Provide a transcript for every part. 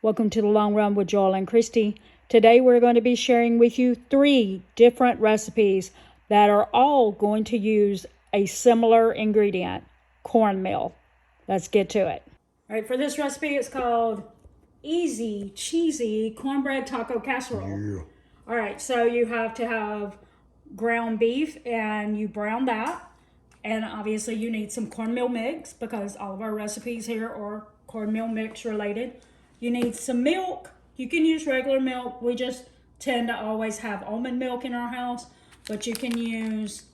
Welcome to the Long Run with Joel and Christy. Today we're going to be sharing with you 3 different recipes that are all going to use a similar ingredient, cornmeal. Let's get to it. All right, for this recipe it's called Easy Cheesy Cornbread Taco Casserole. Yeah. All right, so you have to have ground beef and you brown that. And obviously you need some cornmeal mix because all of our recipes here are cornmeal mix related. You need some milk. You can use regular milk. We just tend to always have almond milk in our house, but you can use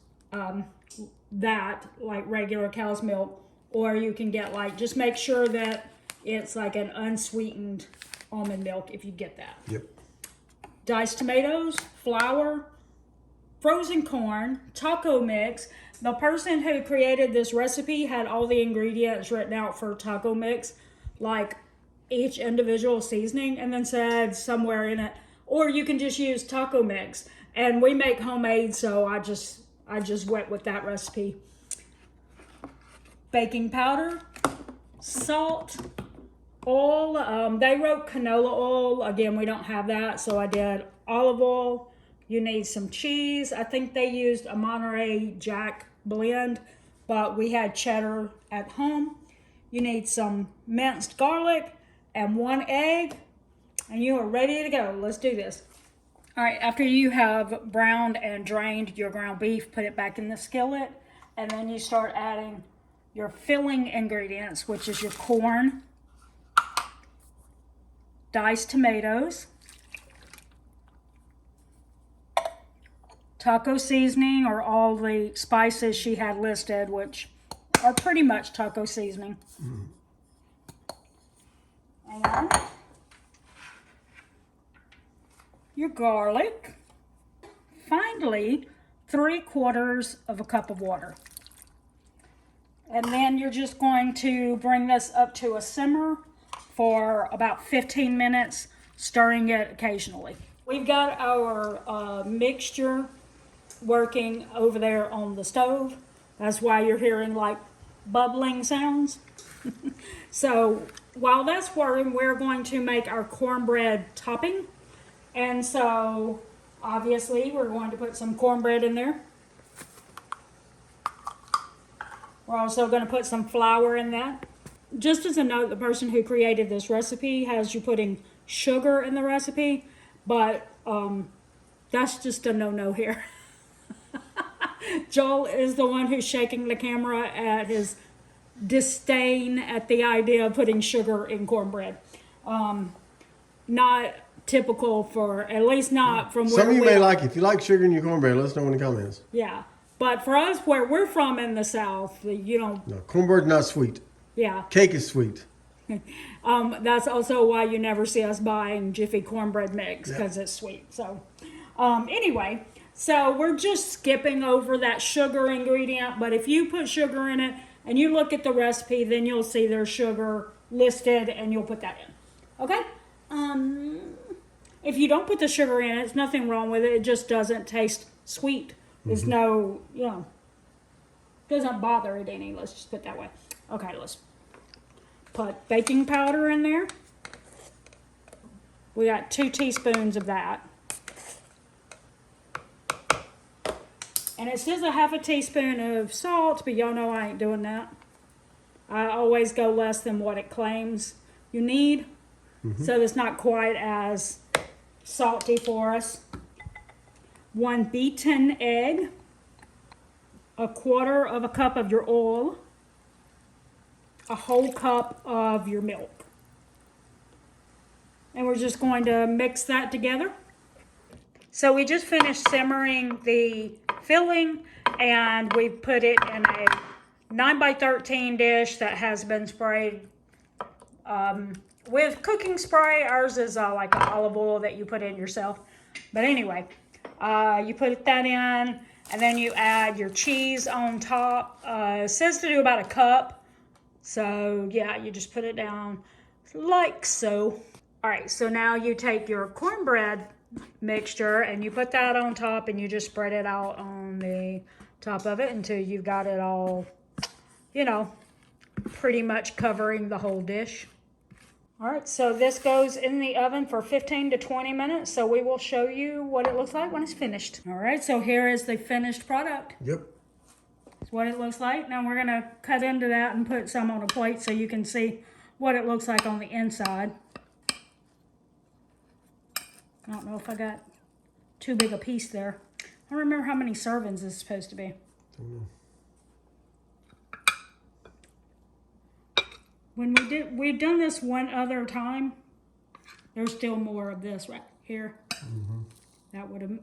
that, like regular cow's milk, or you can get just make sure that it's like an unsweetened almond milk if you get that. Yep. Diced tomatoes, flour, frozen corn, taco mix. The person who created this recipe had all the ingredients written out for taco mix, like each individual seasoning, and then said somewhere in it, or you can just use taco mix. And we make homemade, so I just went with that recipe. Baking powder, salt, oil. They wrote canola oil. Again, we don't have that, so I did olive oil. You need some cheese. I think they used a Monterey Jack blend, but we had cheddar at home. You need some minced garlic and 1 egg, and you are ready to go. Let's do this. All right, after you have browned and drained your ground beef, put it back in the skillet, and then you start adding your filling ingredients, which is your corn, diced tomatoes, taco seasoning, or all the spices she had listed, which are pretty much taco seasoning. And your garlic. Finally, 3/4 of a cup of water. And then you're just going to bring this up to a simmer for about 15 minutes, stirring it occasionally. We've got our mixture working over there on the stove. That's why you're hearing like bubbling sounds. So while that's working, we're going to make our cornbread topping. And so obviously we're going to put some cornbread in there. We're also going to put some flour in that. Just as a note, the person who created this recipe has you putting sugar in the recipe, but that's just a no-no here. Joel is the one who's shaking the camera at his disdain at the idea of putting sugar in cornbread. Not typical for, at least not from where Some of you we may are. like it. If you like sugar in your cornbread, let us know in the comments. Yeah, but for us, where we're from in the South, No, cornbread's not sweet. yeah. Cake is sweet. That's also why you never see us buying Jiffy cornbread mix, because it's sweet. So anyway, so we're just skipping over that sugar ingredient, but if you put sugar in it and you look at the recipe, then you'll see there's sugar listed and you'll put that in. Okay? If you don't put the sugar in, it's nothing wrong with it. It just doesn't taste sweet. There's no, doesn't bother it any. Let's just put it that way. Okay, let's put baking powder in there. We got 2 teaspoons of that. And it says a 1/2 teaspoon of salt, but y'all know I ain't doing that. I always go less than what it claims you need. So it's not quite as salty for us. 1 beaten egg. 1/4 of a cup of your oil. A whole cup of your milk. And we're just going to mix that together. So we just finished simmering the filling, and we've put it in a 9x13 dish that has been sprayed with cooking spray. Ours is like an olive oil that you put in yourself. But anyway, you put that in, and then you add your cheese on top. It says to do about 1 cup. So yeah, you just put it down like so. All right, so now you take your cornbread mixture and you put that on top, and you just spread it out on the top of it until you've got it all, pretty much covering the whole dish. All right, so this goes in the oven for 15 to 20 minutes. So we will show you what it looks like when it's finished. All right, so here is the finished product. Yep. That's what it looks like. Now we're gonna cut into that and put some on a plate so you can see what it looks like on the inside. I don't know if I got too big a piece there. I don't remember how many servings this is supposed to be. When we've done this one other time, there's still more of this right here. That would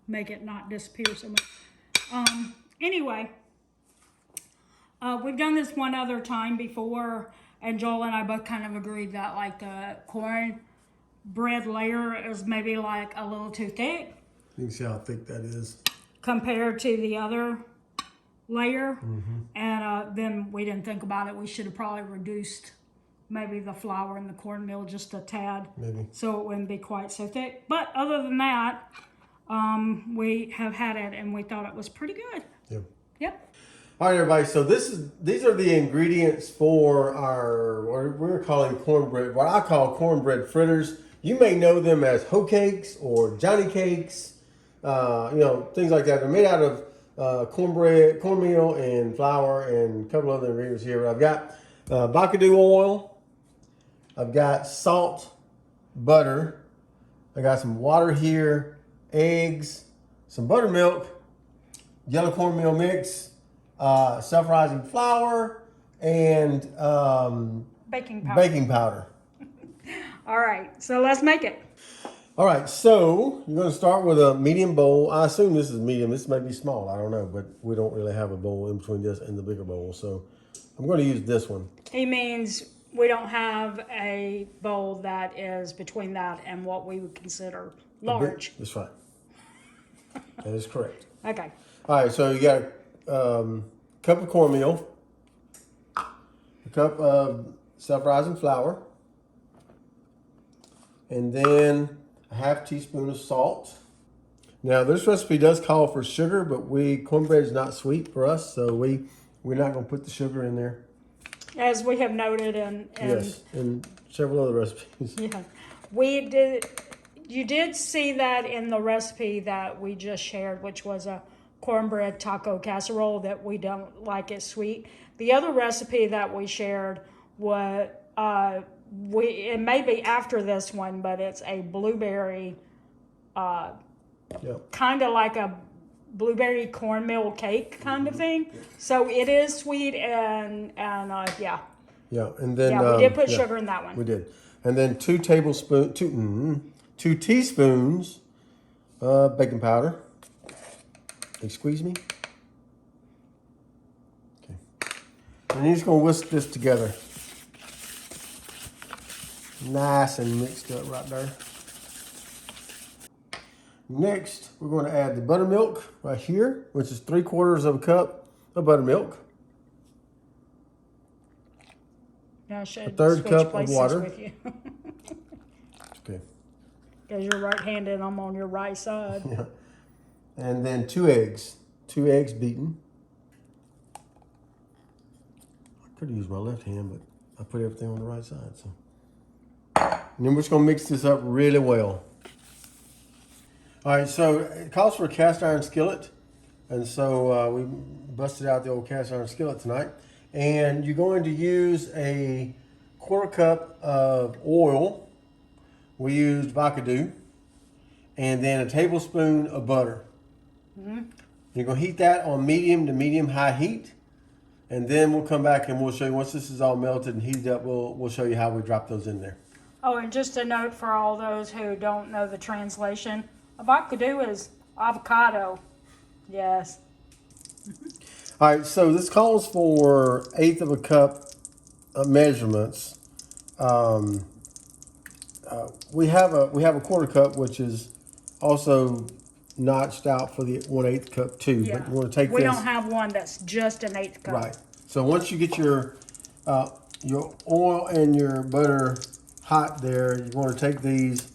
make it not disappear so much. Anyway, we've done this one other time before, and Joel and I both kind of agreed that like the corn bread layer is maybe like a little too thick. You can see how thick that is. Compared to the other layer. And then we didn't think about it. We should have probably reduced maybe the flour and the cornmeal just a tad. Maybe. So it wouldn't be quite so thick. But other than that, we have had it and we thought it was pretty good. Yep. Yep. All right, everybody. So these are the ingredients for our what we're calling cornbread. What I call cornbread fritters. You may know them as hoe cakes or Johnny cakes. Things like that. They're made out of cornbread, cornmeal, and flour, and a couple other ingredients here. But I've got Bacadou oil. I've got salt, butter. I got some water here, eggs, some buttermilk, yellow cornmeal mix, self-rising flour, and Baking powder. baking powder. All right. So let's make it. All right, so you're going to start with a medium bowl. I assume this is medium. This may be small. I don't know, but we don't really have a bowl in between this and the bigger bowl. So I'm going to use this one. He means we don't have a bowl that is between that and what we would consider large. That's right. That is correct. Okay. All right, so you got a cup of cornmeal, a cup of self-rising flour, and then a half teaspoon of salt. Now this recipe does call for sugar, but cornbread is not sweet for us, so we're not going to put the sugar in there. As we have noted in Yes, and several other recipes. yeah, you did see that in the recipe that we just shared, which was a cornbread taco casserole that we don't like it sweet. The other recipe that we shared was it may be after this one, but it's a blueberry, Yep. kind of like a blueberry cornmeal cake kind of thing. So it is sweet and yeah. Yeah, and then Yeah, we did put sugar in that one. We did, and then 2 teaspoons baking powder. Excuse me. Okay, and you're just gonna whisk this together, nice and mixed up right there. Next, we're going to add the buttermilk right here, which is 3/4 of a cup of buttermilk. Now I should A third switch cup of places water. with you. Okay. Because you're right-handed, I'm on your right side. Yeah. And then 2 eggs. 2 eggs beaten. I could have used my left hand, but I put everything on the right side. So. And then we're just going to mix this up really well. All right, so it calls for a cast iron skillet. And so we busted out the old cast iron skillet tonight. And you're going to use a 1/4 cup of oil. We used Bacadou. And then a tablespoon of butter. You're going to heat that on medium to medium-high heat. And then we'll come back and we'll show you, once this is all melted and heated up, we'll show you how we drop those in there. Oh, and just a note for all those who don't know the translation, avocado is avocado. Yes. All right, so this calls for 1/8 of a cup measurements. We have a 1/4 cup, which is also notched out for the 1/8 cup too. Yeah. But you want to take we this. don't have one that's just an 1/8 cup. Right. So once you get your oil and your butter hot there, you want to take these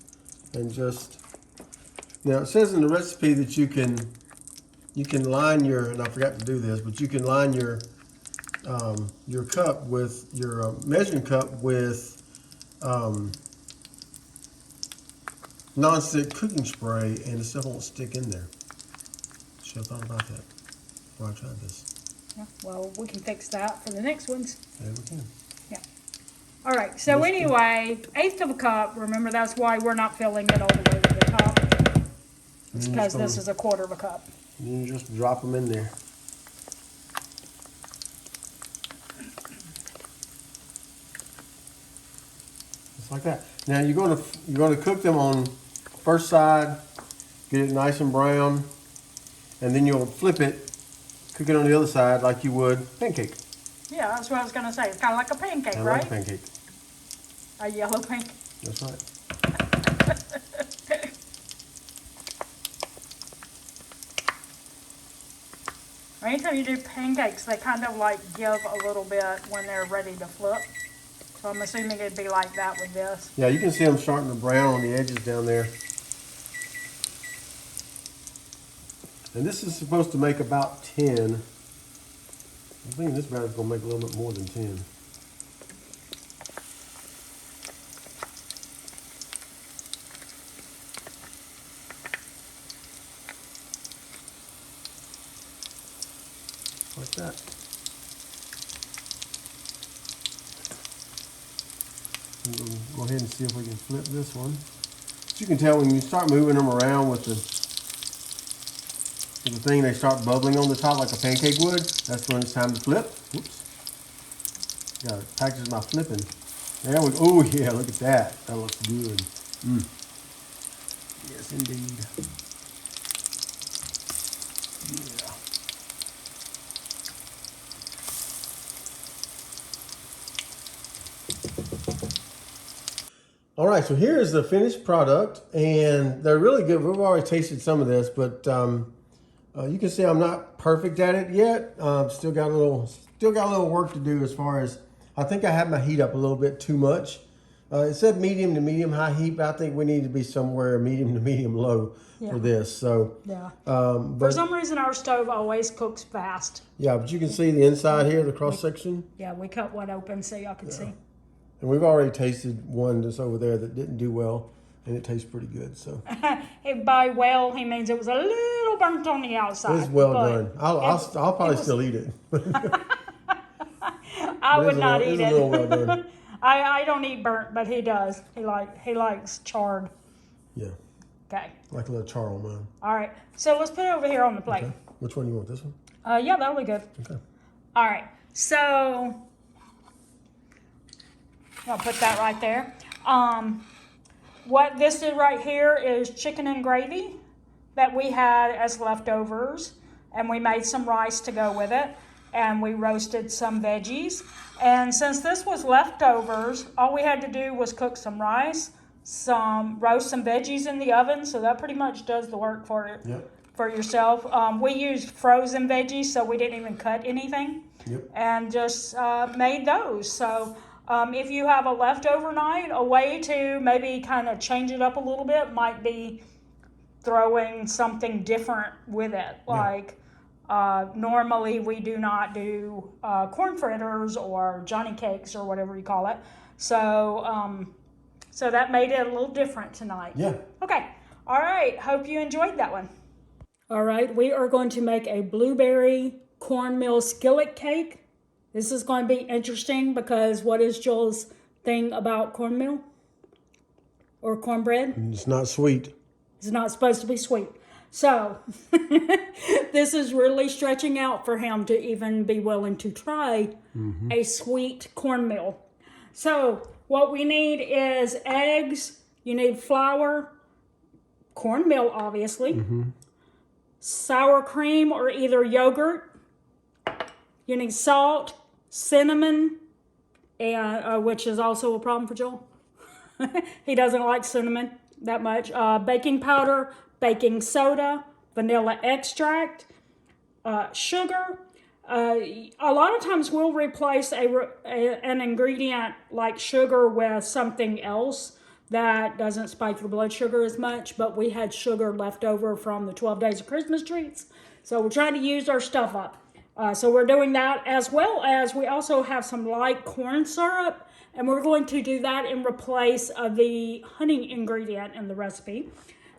and just, now it says in the recipe that you can line your, and I forgot to do this, but you can line your cup with your measuring cup with non-stick cooking spray, and the stuff won't stick in there. Should have thought about that before I tried this. Yeah, well, we can fix that for the next ones. Yeah, we can. Yeah. All right. So This anyway, 1/8 of a cup. Remember, that's why we're not filling it all the way to the top. It's because this is 1/4 of a cup. You just drop them in there. Just like that. Now you're gonna cook them on first side, get it nice and brown, and then you'll flip it, cook it on the other side like you would pancake. Yeah, that's what I was going to say. It's kind of like a pancake, I right? like pancake. A yellow pancake. That's right. Anytime you do pancakes, they kind of like give a little bit when they're ready to flip. So I'm assuming it'd be like that with this. Yeah, you can see them starting to brown on the edges down there. And this is supposed to make about 10. I'm thinking this batter's gonna make a little bit more than 10. Like that. And we'll go ahead and see if we can flip this one. As you can tell, when you start moving them around with the thing, they start bubbling on the top like a pancake would. That's when it's time to flip. Whoops. Gotta practice my flipping. There we go. Oh yeah, look at that. That looks good. Yes, indeed. Yeah. All right, so here's the finished product, and they're really good. We've already tasted some of this, but you can see I'm not perfect at it yet. Still got a little work to do as far as, I think I had my heat up a little bit too much. It said medium to medium high heat, but I think we need to be somewhere medium to medium low for this. So Yeah. but For some reason, our stove always cooks fast. yeah, but you can see the inside here, the cross section, Yeah, we cut one open so y'all can see. and we've already tasted one that's over there that didn't do well, and it tastes pretty good. So By well, he means it was a little burnt on the outside. it's well but done. I'll probably still eat it. I It would is not it's eat a little well done. it. I don't eat burnt, but he does. He likes charred. Yeah, Okay. like a little char on mine. All right. So let's put it over here on the plate. Okay. Which one do you want? This one? Yeah, that'll be good. Okay. All right. So I'll put that right there. What this is right here is chicken and gravy that we had as leftovers, and we made some rice to go with it, and we roasted some veggies. And since this was leftovers, all we had to do was cook some rice, roast some veggies in the oven, so that pretty much does the work for it. Yep. For yourself. We used frozen veggies, so we didn't even cut anything. Yep. And just made those. So if you have a leftover night, a way to maybe kind of change it up a little bit might be throwing something different with it. Like normally we do not do corn fritters or Johnny cakes or whatever you call it. So so that made it a little different tonight. Yeah. Okay. All right. Hope you enjoyed that one. All right. We are going to make a blueberry cornmeal skillet cake. This is going to be interesting because what is Joel's thing about cornmeal or cornbread? It's not sweet. It's not supposed to be sweet. So this is really stretching out for him to even be willing to try a sweet cornmeal. So what we need is eggs. You need flour, cornmeal, obviously, sour cream or either yogurt. You need salt, cinnamon, and which is also a problem for Joel. He doesn't like cinnamon that much. Baking powder, baking soda, vanilla extract, sugar. A lot of times we'll replace an ingredient like sugar with something else that doesn't spike your blood sugar as much, but we had sugar left over from the 12 Days of Christmas treats. So we're trying to use our stuff up. So we're doing that, as well as we also have some light corn syrup And we're going to do that in replace of the honey ingredient in the recipe.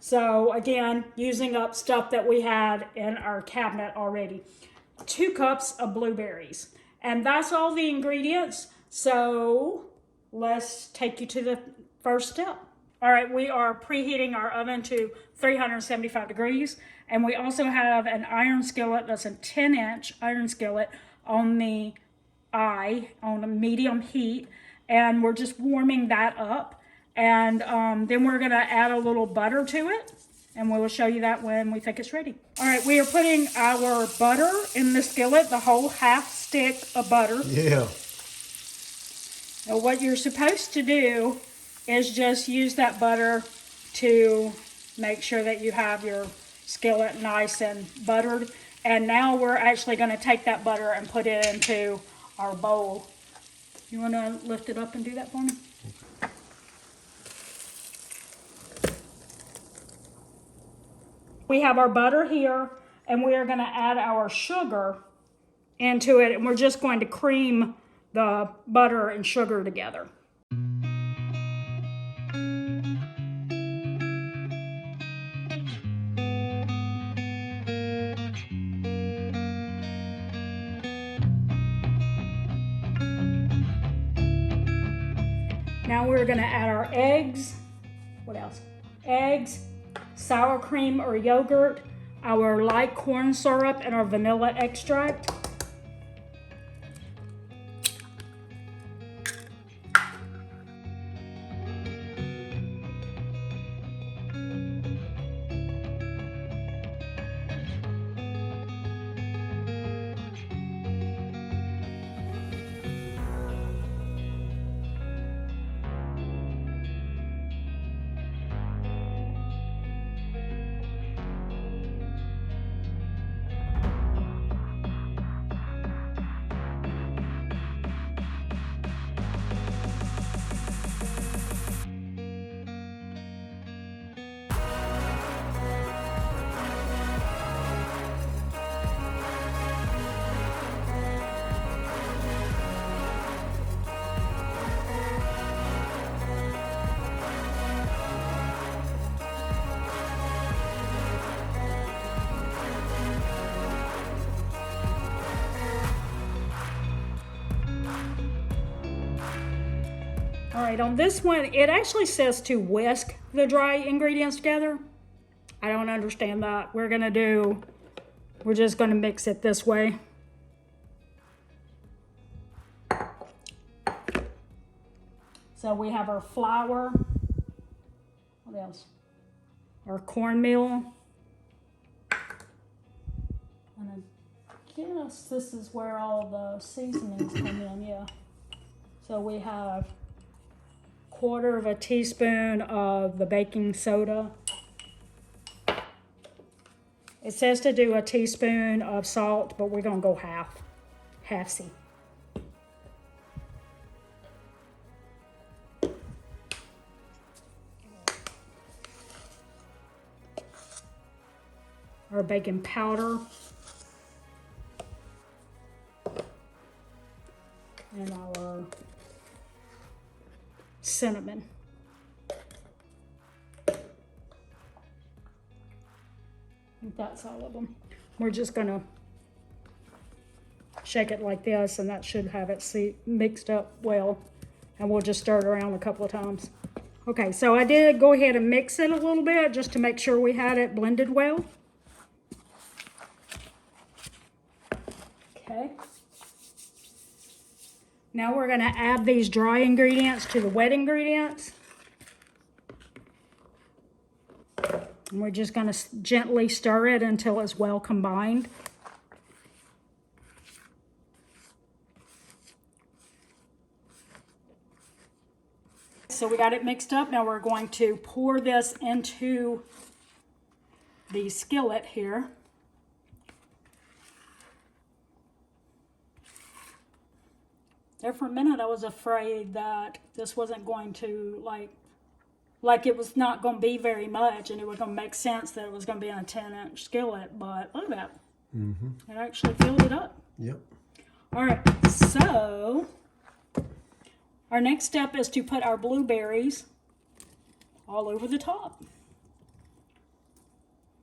So again, using up stuff that we had in our cabinet already. 2 cups of blueberries. And that's all the ingredients. So let's take you to the first step. All right, we are preheating our oven to 375 degrees. And we also have an iron skillet, that's a 10-inch iron skillet on the on a medium heat. And we're just warming that up. And then we're gonna add a little butter to it. And we will show you that when we think it's ready. All right, we are putting our butter in the skillet, the whole half stick of butter. Yeah. Now what you're supposed to do is just use that butter to make sure that you have your skillet nice and buttered. And now we're actually gonna take that butter and put it into our bowl. You wanna lift it up and do that for me? We have our butter here, and we are gonna add our sugar into it, and we're just going to cream the butter and sugar together. Now we're gonna add our eggs. What else? Eggs, sour cream or yogurt, our light corn syrup, and our vanilla extract. All right, on this one, it actually says to whisk the dry ingredients together. I don't understand that. We're just gonna mix it this way. So we have our flour. What else? Our cornmeal. And I guess this is where all the seasonings come in, yeah. So we have 1/4 teaspoon of the baking soda. It says to do a teaspoon of salt, but we're gonna go half-see. Our baking powder. And our cinnamon. I think that's all of them. We're just gonna shake it like this, and that should have it mixed up well. And we'll just stir it around a couple of times. Okay, so I did go ahead and mix it a little bit just to make sure we had it blended well. Okay. Now we're gonna add these dry ingredients to the wet ingredients. And we're just gonna gently stir it until it's well combined. So we got it mixed up. Now we're going to pour this into the skillet here. There for a minute I was afraid that this wasn't going to like it was not going to be very much, and it was going to make sense that it was going to be in a 10-inch skillet, but look at that. Mm-hmm. It actually filled it up. Yep. All right, so Our next step is to put our blueberries all over the top.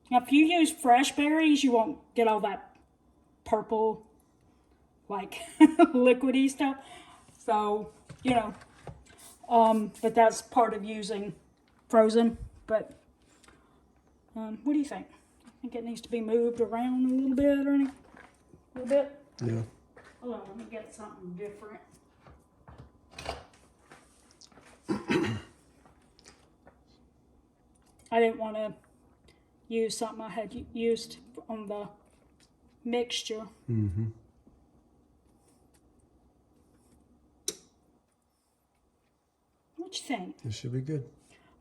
Now, if you use fresh berries, you won't get all that purple, like, liquidy stuff. So, you know, but that's part of using frozen. But what do you think? I think it needs to be moved around a little bit or anything? A little bit? Yeah. Hold on, let me get something different. I didn't want to use something I had used on the mixture. Mm-hmm. What you think? It should be good.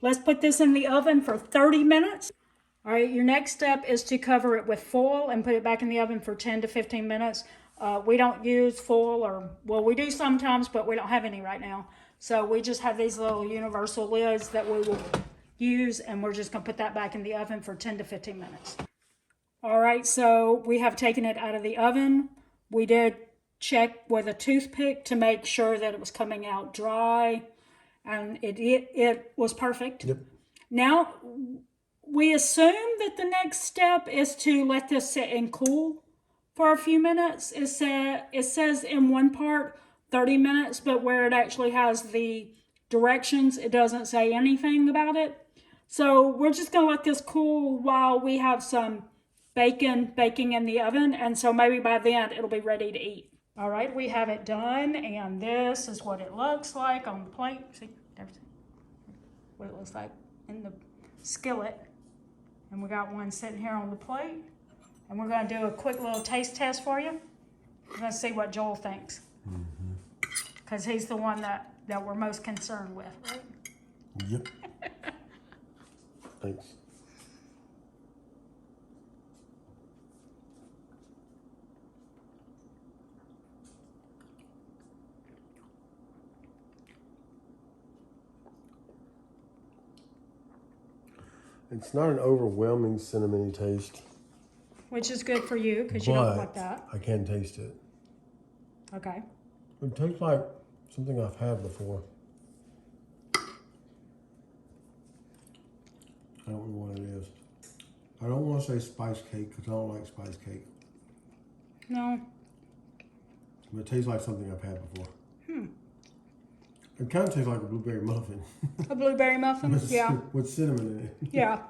Let's put this in the oven for 30 minutes. All right, your next step is to cover it with foil and put it back in the oven for 10 to 15 minutes. We don't use foil, or, well, we do sometimes, but we don't have any right now. So we just have these little universal lids that we will use, and we're just gonna put that back in the oven for 10 to 15 minutes. All right, so we have taken it out of the oven. We did check with a toothpick to make sure that it was coming out dry, and it was perfect. Yep. Now, we assume that the next step is to let this sit and cool for a few minutes. It says in one part 30 minutes, but where it actually has the directions, it doesn't say anything about it. So we're just going to let this cool while we have some bacon baking in the oven, and so maybe by then it'll be ready to eat. All right, we have it done, and this is what it looks like on the plate. See, everything. What it looks like in the skillet. And we got one sitting here on the plate. And we're going to do a quick little taste test for you. We're going to see what Joel thinks. Because he's the one that we're most concerned with, right? Yep. Thanks. It's not an overwhelming cinnamony taste, Which is good for you because you don't like but that. I can taste it. Okay. It tastes like something I've had before. I don't know what it is. I don't want to say spice cake because I don't like spice cake. No. But it tastes like something I've had before. It kind of tastes like a blueberry muffin. A blueberry muffin? Yeah. With cinnamon in it. Yeah.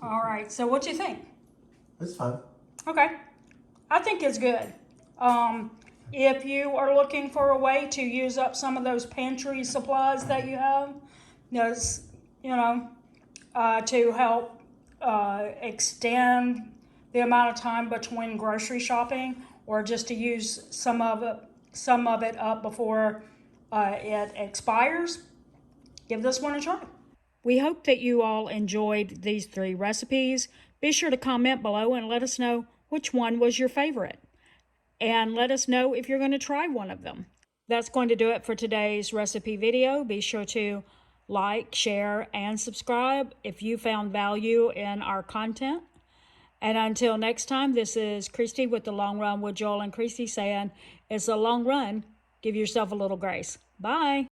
All right. So what do you think? It's fine. Okay. I think it's good. If you are looking for a way to use up some of those pantry supplies that you have, to help extend the amount of time between grocery shopping, or just to use some of it up before it expires, give this one a try. We hope that you all enjoyed these 3 recipes. Be sure to comment below and let us know which one was your favorite. And let us know if you're going to try one of them. That's going to do it for today's recipe video. Be sure to like, share, and subscribe if you found value in our content. And until next time, this is Christy with The Long Run with Joel and Christy saying, it's a long run. Give yourself a little grace. Bye.